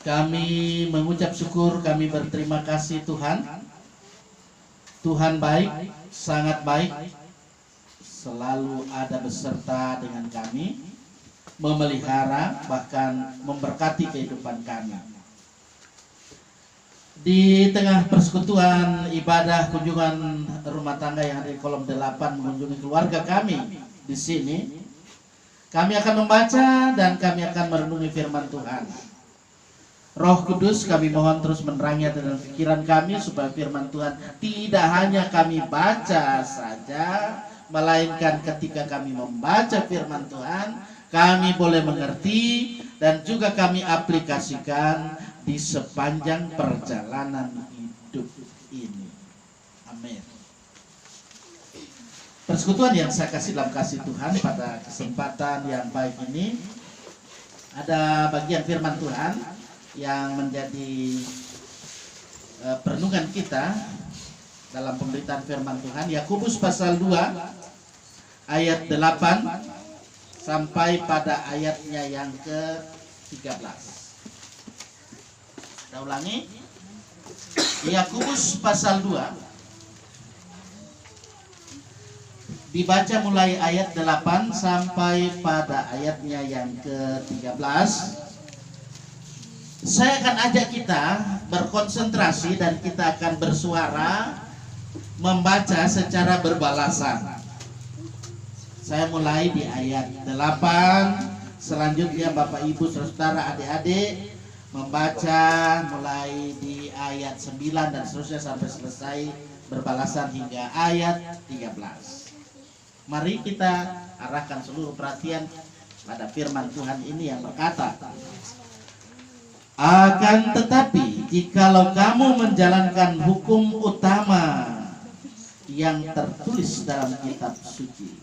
Kami mengucap syukur, kami berterima kasih Tuhan. Tuhan baik, sangat baik, selalu ada beserta dengan kami, memelihara, bahkan memberkati kehidupan kami. Di tengah persekutuan ibadah kunjungan rumah tangga yang ada di kolom 8 mengunjungi keluarga kami di sini, kami akan membaca dan kami akan merenungi firman Tuhan. Roh Kudus, kami mohon terus menerangi dalam pikiran kami supaya firman Tuhan tidak hanya kami baca saja, melainkan ketika kami membaca firman Tuhan, kami boleh mengerti dan juga kami aplikasikan di sepanjang perjalanan hidup ini. Amin. Persekutuan yang saya kasih dalam kasih Tuhan, pada kesempatan yang baik ini ada bagian firman Tuhan yang menjadi perenungan kita dalam pemberitaan firman Tuhan. Yakobus pasal 2 ayat 8 sampai pada ayatnya yang ke-13. Kita ulangi. Yakobus pasal 2 dibaca mulai ayat 8 sampai pada ayatnya yang ke-13. Saya akan ajak kita berkonsentrasi dan kita akan bersuara membaca secara berbalasan. Saya mulai di ayat 8, selanjutnya Bapak Ibu Saudara adik-adik membaca mulai di ayat 9 dan seterusnya sampai selesai berbalasan hingga ayat 13. Mari kita arahkan seluruh perhatian pada firman Tuhan ini yang berkata, akan tetapi jikalau kamu menjalankan hukum utama yang tertulis dalam kitab suci,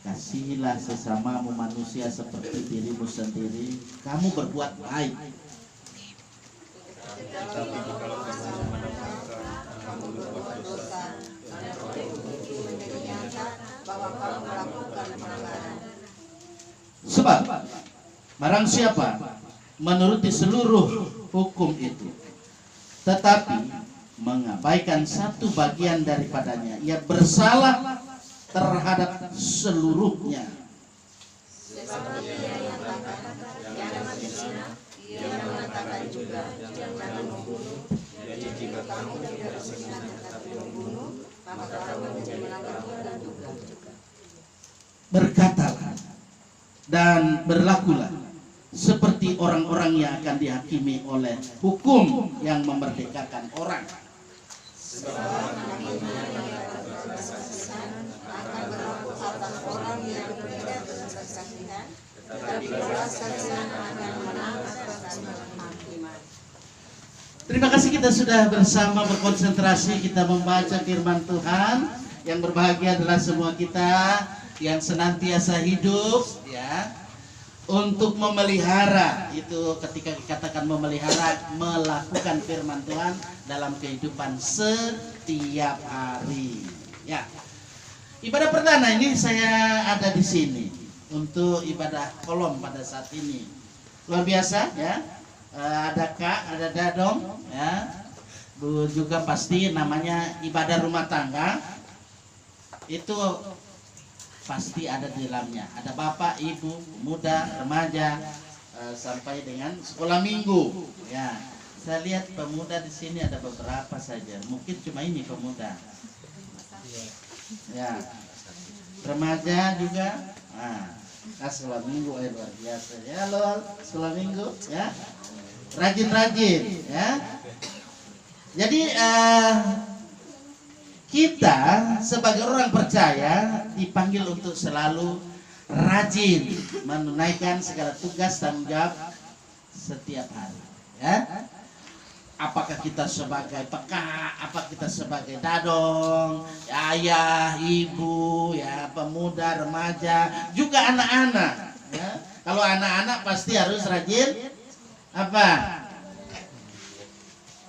kasihilah sesamamu manusia seperti dirimu sendiri, kamu berbuat baik. Sebab barang siapa menuruti seluruh hukum itu, tetapi mengabaikan satu bagian daripadanya, ia bersalah terhadap seluruhnya. Berkatalah dan berlakulah seperti orang-orang yang akan dihakimi oleh hukum yang memerdekakan orang. Terima kasih, kita sudah bersama berkonsentrasi, kita membaca firman Tuhan. Yang berbahagia adalah semua kita yang senantiasa hidup ya, untuk memelihara, itu ketika dikatakan memelihara, melakukan firman Tuhan dalam kehidupan setiap hari. Ya, ibadah perdana ini saya ada di sini untuk ibadah kolom pada saat ini. Luar biasa ya. Ada Kak, ada Dadong ya. Bu juga pasti namanya ibadah rumah tangga. Itu pasti ada di dalamnya. Ada bapak, ibu, muda, remaja, sampai dengan sekolah minggu. Ya, saya lihat pemuda di sini ada beberapa saja. Mungkin cuma ini pemuda. Ya, remaja juga. Sekolah minggu luar biasa. Ya, halo, sekolah minggu. Ya, rajin-rajin. Ya, jadi kita sebagai orang percaya dipanggil untuk selalu rajin menunaikan segala tugas tanggung jawab setiap hari. Ya, apakah kita sebagai peka, apa kita sebagai dadong, ayah, ibu, ya, pemuda, remaja, juga anak-anak. Ya, kalau anak-anak pasti harus rajin apa?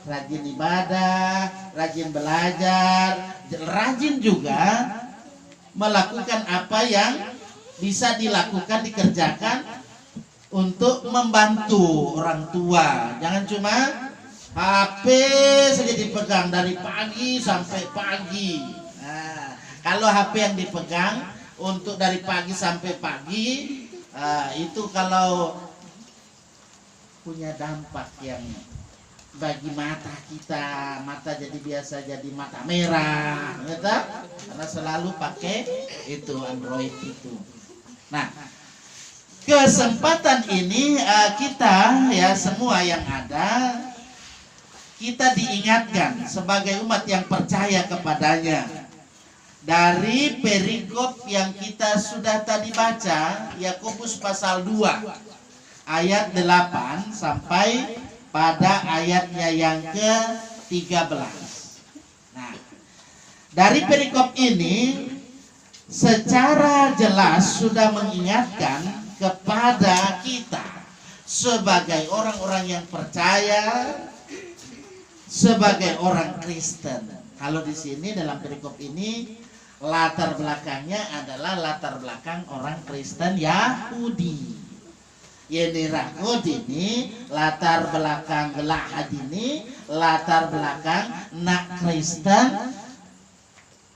Rajin ibadah, rajin belajar, rajin juga melakukan apa yang bisa dilakukan, dikerjakan untuk membantu orang tua. Jangan cuma HP saja dipegang dari pagi sampai pagi. Nah, kalau HP yang dipegang untuk dari pagi sampai pagi, itu kalau punya dampak yang bagi mata kita, mata jadi biasa jadi mata merah, gitu? Karena selalu pakai itu Android itu. Nah, kesempatan ini kita ya semua yang ada, kita diingatkan sebagai umat yang percaya kepadanya dari perikop yang kita sudah tadi baca, Yakobus pasal 2 ayat 8 sampai pada ayatnya yang ke-13. Nah, dari perikop ini secara jelas sudah mengingatkan kepada kita sebagai orang-orang yang percaya, sebagai orang Kristen. Kalau di sini dalam perikop ini latar belakangnya adalah latar belakang orang Kristen Yahudi. Ini rakut ini latar belakang gelak ini latar belakang nak Kristen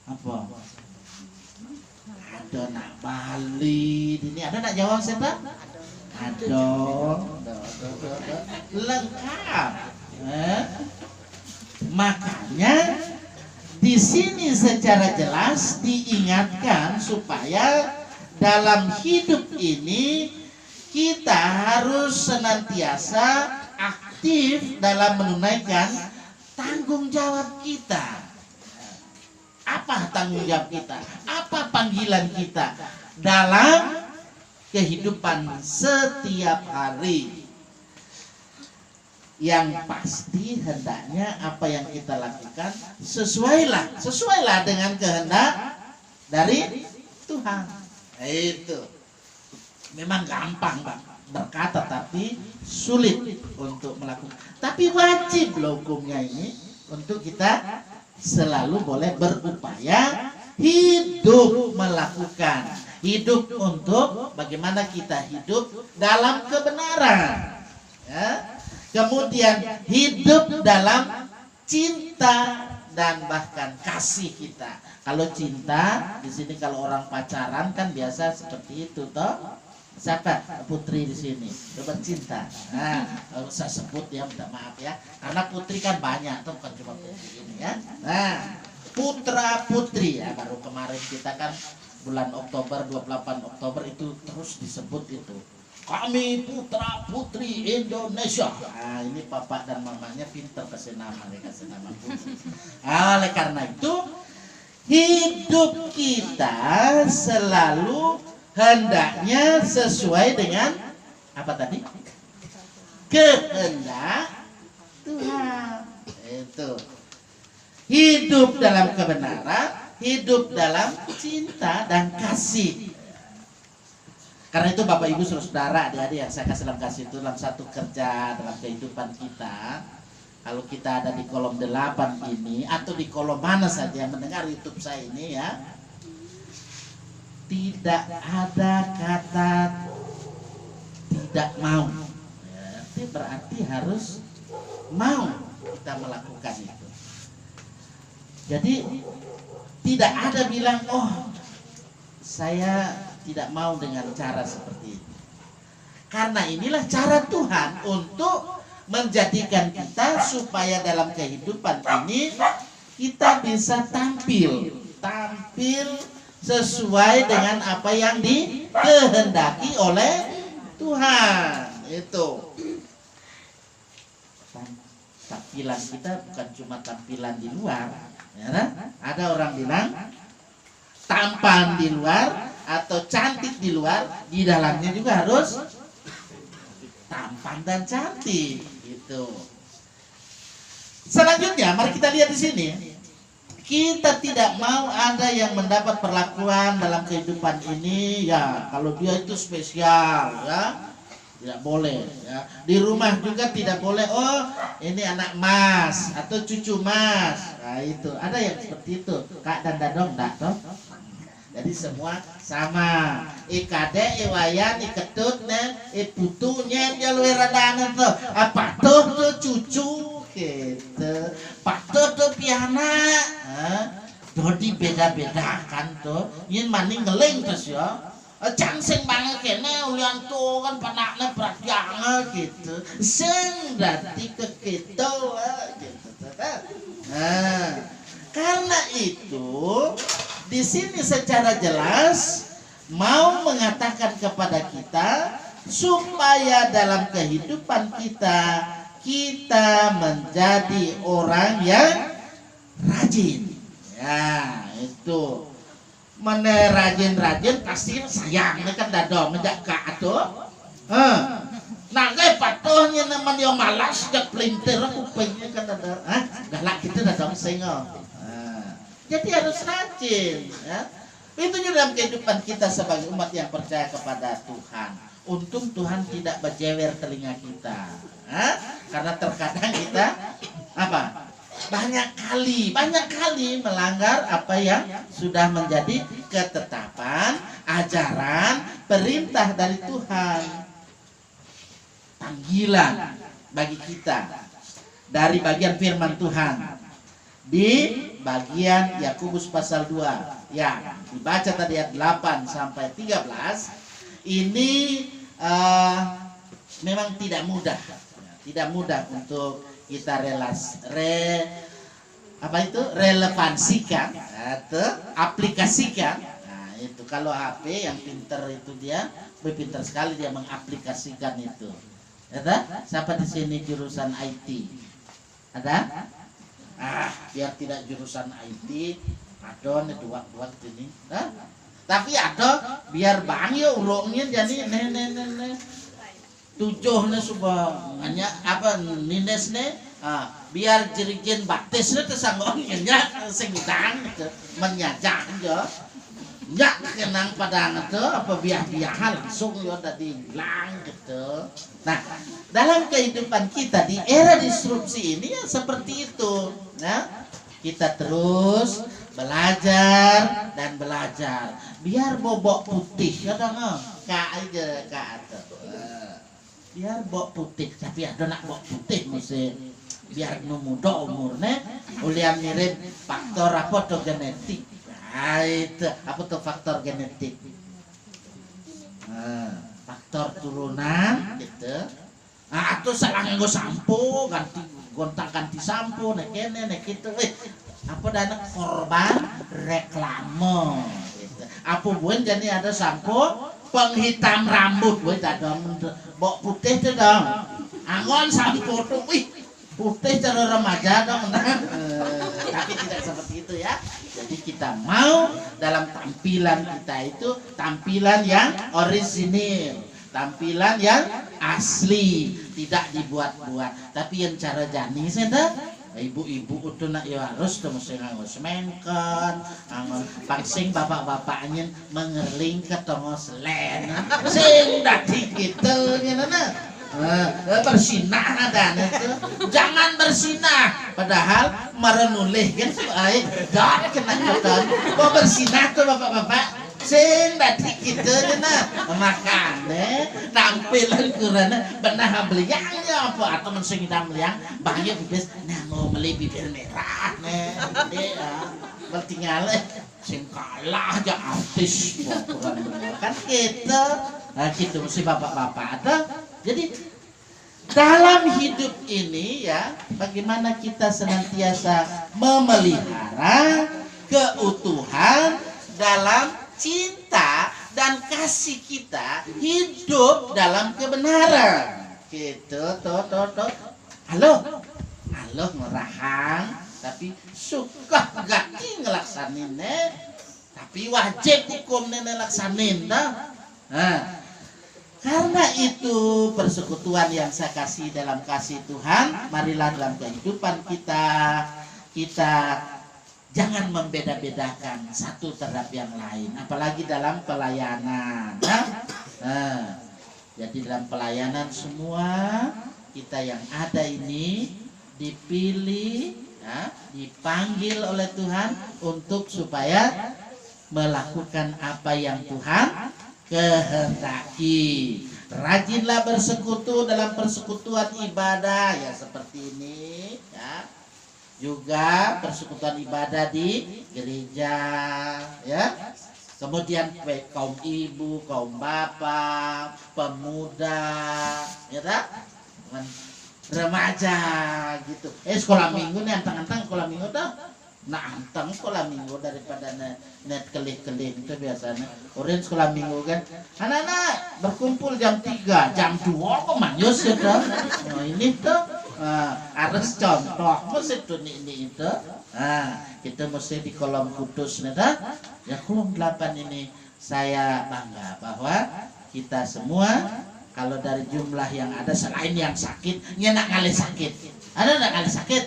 apa? Ada nak Bali ini ada nak Jawa setan? Ada. Lengkap. Makanya di sini secara jelas diingatkan supaya dalam hidup ini kita harus senantiasa aktif dalam menunaikan tanggung jawab kita. Apa tanggung jawab kita? Apa panggilan kita dalam kehidupan setiap hari? Yang pasti hendaknya apa yang kita lakukan sesuailah dengan kehendak dari Tuhan. Itu memang gampang berkata tapi sulit untuk melakukan. Tapi wajib loh hukumnya ini untuk kita selalu boleh berupaya hidup melakukan. Hidup untuk bagaimana kita hidup dalam kebenaran. Ya. Kemudian hidup dalam cinta dan bahkan kasih kita. Kalau cinta di sini kalau orang pacaran kan biasa seperti itu toh. Siapa putri di sini? Coba cinta. Nah, saya sebut ya, minta maaf ya, karena putri kan banyak, tuh bukan cuma putri ini ya. Nah, putra putri ya, baru kemarin kita kan bulan Oktober 28 Oktober itu terus disebut itu. Kami putra putri Indonesia. Nah, ini papa dan mamanya pintar kasih nama putri. Oleh karena itu hidup kita selalu hendaknya sesuai dengan apa tadi? Kehendak Tuhan. Itu. Hidup dalam kebenaran, hidup dalam cinta dan kasih. Karena itu Bapak Ibu Saudara, adik-adik yang saya kasih dalam kasih itu dalam satu kerja dalam kehidupan kita. Kalau kita ada di kolom 8 ini atau di kolom mana saja yang mendengar YouTube saya ini ya, tidak ada kata tidak mau ya, itu berarti harus mau kita melakukan itu. Jadi tidak ada bilang oh saya tidak mau dengan cara seperti ini, karena inilah cara Tuhan untuk menjadikan kita supaya dalam kehidupan ini kita bisa tampil sesuai dengan apa yang dikehendaki oleh Tuhan. Itu tampilan kita bukan cuma tampilan di luar ya, ada orang bilang tampan di luar atau cantik di luar, di dalamnya juga harus tampan dan cantik gitu. Selanjutnya mari kita lihat di sini. Kita tidak mau ada yang mendapat perlakuan dalam kehidupan ini ya kalau dia itu spesial ya, tidak boleh ya. Di rumah juga tidak boleh oh ini anak mas atau cucu mas. Nah itu ada yang seperti itu. Kak dan dadong enggak toh? Jadi semua sama. Ikade, iwayan, iketut, putunya jalur radana tuh. Apa tuh cucu gitu. Patut tuh piana. Jadi beda-bedakan tuh. Ini maning ngeling terus ya. Cangsing banget kene ulian tuh kan panaknya pratyanga gitu. Sing dadi ke gitu gitu. Nah, karena itu di sini secara jelas mau mengatakan kepada kita supaya dalam kehidupan kita menjadi orang yang rajin. Ya, itu. Mana rajin-rajin pasti sayang kan dadong ngejak ka atuh. Nah, patuhnya naman yang malas jak pelintir kupingnya kan ada. Galak kita dadong sengok. Jadi harus rajin ya. Itu juga dalam kehidupan kita sebagai umat yang percaya kepada Tuhan. Untung Tuhan tidak berjewer telinga kita. Karena terkadang kita apa? Banyak kali melanggar apa yang sudah menjadi ketetapan, ajaran, perintah dari Tuhan. Panggilan bagi kita dari bagian firman Tuhan di bagian Yakobus pasal 2 ya dibaca tadi ayat 8 sampai 13 ini memang tidak mudah untuk kita relevansikan atau aplikasikan. Nah, itu kalau HP yang pinter itu dia pinter sekali dia mengaplikasikan itu. Ada? Siapa di sini jurusan IT? Ada? Biar tidak jurusan IT, adon dua ini. Tapi ada biar bangyo urungnya jadi tujuhnya hanya apa ninesnya biar jerigen baptisnya tersanggonya sengitang menyajak aja nyak kenang padang itu apa biah-biahan langsung ya tadi hilang gitu. Nah dalam kehidupan kita di era disrupsi ini ya seperti itu ya kita terus belajar dan belajar biar bobok putih ya dong aja biar bok putih tapi ada nak bok putih mesti biar muda umurnya ulian mirip faktor apa tuh genetik. Nah itu apa tuh faktor genetik, faktor turunan gitu. Atau salah nganggo sampo ganti gonta-ganti sampo nek kene nek kitu apa dana korban reklame gitu. Apa buen jadi ada sampo penghitam rambut gue dadong bok putih tuh dong angon sampo tuh putih cara remaja dong tapi tidak seperti itu ya. Jadi kita mau dalam tampilan kita itu tampilan yang orisinil, tampilan yang asli, tidak dibuat-buat. Tapi yang cara jani saya ibu-ibu itu nak ya harus tuh mesti nganggo semenken, pangsing bapak-bapaknya mengerling ke tongo selen, sing dadi gitu nana. Bersinah dan itu jangan bersinah padahal merenulih kan suai dak kena kotor mau bersinah tuh bapak-bapak sing dadi gitu na makane tampilan kurana benah beliangnya apa atau mensing kita beliang banyak bibis nah mau beli bibir merah nih bertinggal sing kalah aja artis kan gitu nah gitu mesti bapak-bapak ada. Jadi dalam hidup ini ya bagaimana kita senantiasa memelihara keutuhan dalam cinta dan kasih kita hidup dalam kebenaran gitu tuh halo ngerahang tapi suka gak ngelaksanin tapi wajib hukumnya ngelaksanin dah. Karena itu persekutuan yang saya kasih dalam kasih Tuhan, marilah dalam kehidupan kita jangan membeda-bedakan satu terhadap yang lain, apalagi dalam pelayanan. Jadi dalam pelayanan semua kita yang ada ini dipilih, dipanggil oleh Tuhan untuk supaya melakukan apa yang Tuhan kehendaki. Rajinlah bersekutu dalam persekutuan ibadah ya seperti ini ya. Juga persekutuan ibadah di gereja ya. Kemudian kaum ibu, kaum bapak, pemuda, ya tak? Remaja gitu. Sekolah minggu nih antang-antang sekolah minggu tuh. Nah antang sekolah minggu daripada net kelih-kelih itu biasanya. Orang sekolah minggu kan, anak-anak berkumpul jam 3, jam 2 kok manyus ya tuh. Nah ini tuh harus contoh mesti tuh ini itu. Nah kita mesti di kolom kudus nih tuh. Ya kolom 8 ini saya bangga bahwa kita semua kalau dari jumlah yang ada selain yang sakit, nyenak kali sakit. Ada nggak kali sakit?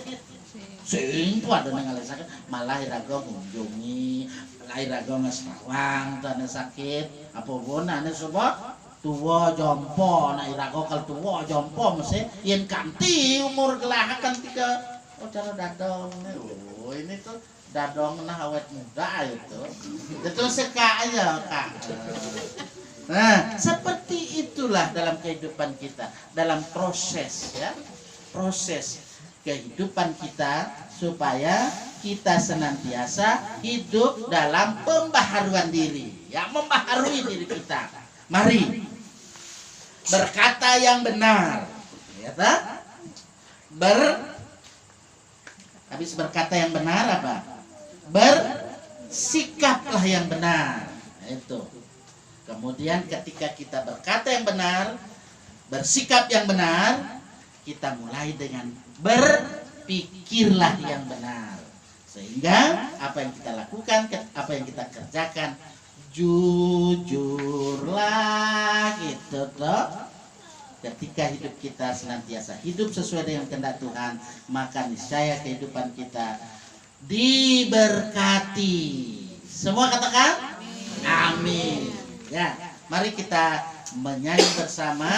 Sing tuh ada nggak kali sakit. Malah irago mengunjungi, malah irago ngesawang, tuh ada sakit. Apapun ane semua tua jompo, nah irago kalau tua jompo mesti yang kanti umur gelahakan 3. Oh cara dadong, oh ini tuh dadong nah awet muda itu seka aja kak. Nah seperti itulah dalam kehidupan kita, dalam proses ya, proses kehidupan kita supaya kita senantiasa hidup dalam pembaharuan diri ya, membaharui diri kita. Mari berkata yang benar ya tak? Habis berkata yang benar apa? Bersikaplah yang benar. Itu. Kemudian ketika kita berkata yang benar, bersikap yang benar, kita mulai dengan berpikirlah yang benar. Sehingga apa yang kita lakukan, apa yang kita kerjakan, jujurlah gitu toh. Ketika hidup kita senantiasa hidup sesuai dengan kehendak Tuhan, maka niscaya kehidupan kita diberkati. Semua katakan amin. Ya, mari kita menyanyi bersama.